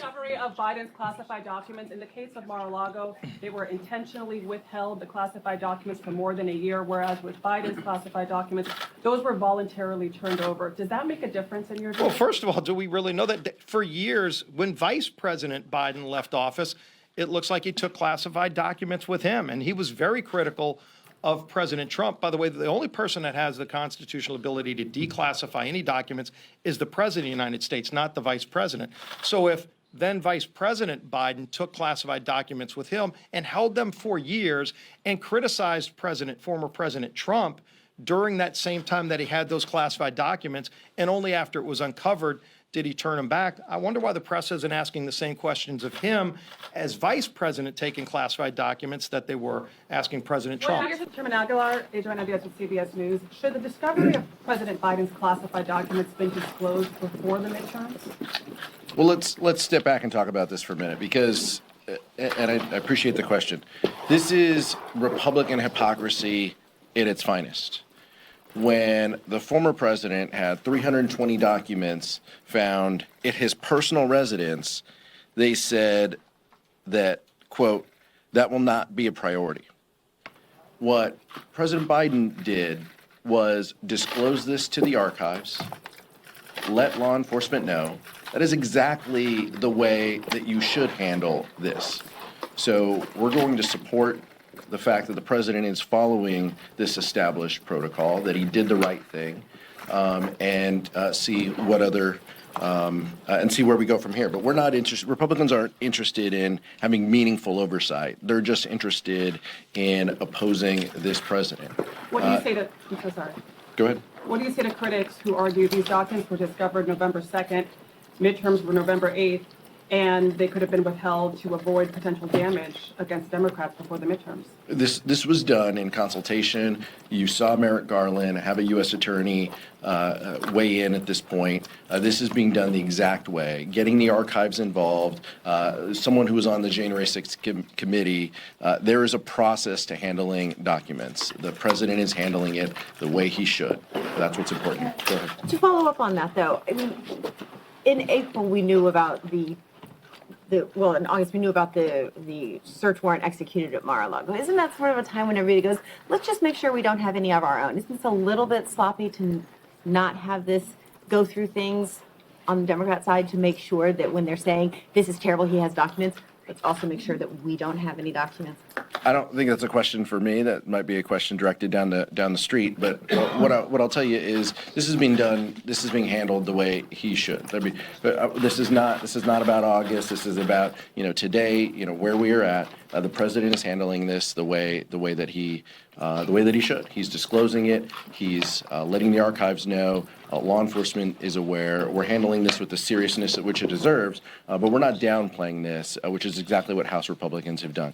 discovery of Biden's classified documents. In the case of Mar-a-Lago, they were intentionally withheld, the classified documents, for more than a year, whereas with Biden's classified documents, those were voluntarily turned over. Does that make a difference in your view? Well, first of all, do we really know that? For years, when Vice President Biden left office, it looks like he took classified documents with him, and he was very critical of President Trump. By the way, the only person that has the constitutional ability to declassify any documents is the President of the United States, not the Vice President. So if then Vice President Biden took classified documents with him and held them for years and criticized former President Trump during that same time that he had those classified documents, and only after it was uncovered did he turn them back. I wonder why the press isn't asking the same questions of him as Vice President taking classified documents that they were asking President Trump. Chairman Aguilar, Adrian Avias with CBS News. Should the discovery of President Biden's classified documents been disclosed before the midterms? Well, let's step back and talk about this for a minute, because, and I appreciate the question, this is Republican hypocrisy at its finest. When the former president had 320 documents found at his personal residence, they said that, quote, that will not be a priority. What President Biden did was disclose this to the archives, let law enforcement know. That is exactly the way that you should handle this. So we're going to support the fact that the president is following this established protocol, that he did the right thing, and see what other and see where we go from here. But we're not interested. Republicans aren't interested in having meaningful oversight. They're just interested in opposing this president. What do you say to? I'm so sorry. Go ahead. What do you say to critics who argue these documents were discovered November 2nd, midterms were November 8th, and they could have been withheld to avoid potential damage against Democrats before the midterms? This was done in consultation. You saw Merrick Garland have a U.S. attorney weigh in at this point. This is being done the exact way, getting the archives involved. Someone who was on the January 6th committee, there is a process to handling documents. The president is handling it the way he should. That's what's important. Go ahead. To follow up on that, though, I mean, in April we knew about well, in August, we knew about the search warrant executed at Mar-a-Lago. Isn't that sort of a time when everybody goes, let's just make sure we don't have any of our own? Isn't this a little bit sloppy to not have this go through things on the Democrat side to make sure that when they're saying this is terrible, he has documents, let's also make sure that we don't have any documents? I don't think that's a question for me. That might be a question directed down the street. But what I'll tell you is this is being done. This is being handled the way he should. I mean, this is not about August. This is about today. Where we are at. The president is handling this the way that he should. He's disclosing it. He's letting the archives know. Law enforcement is aware. We're handling this with the seriousness at which it deserves. But we're not downplaying this, which is exactly what House Republicans have done.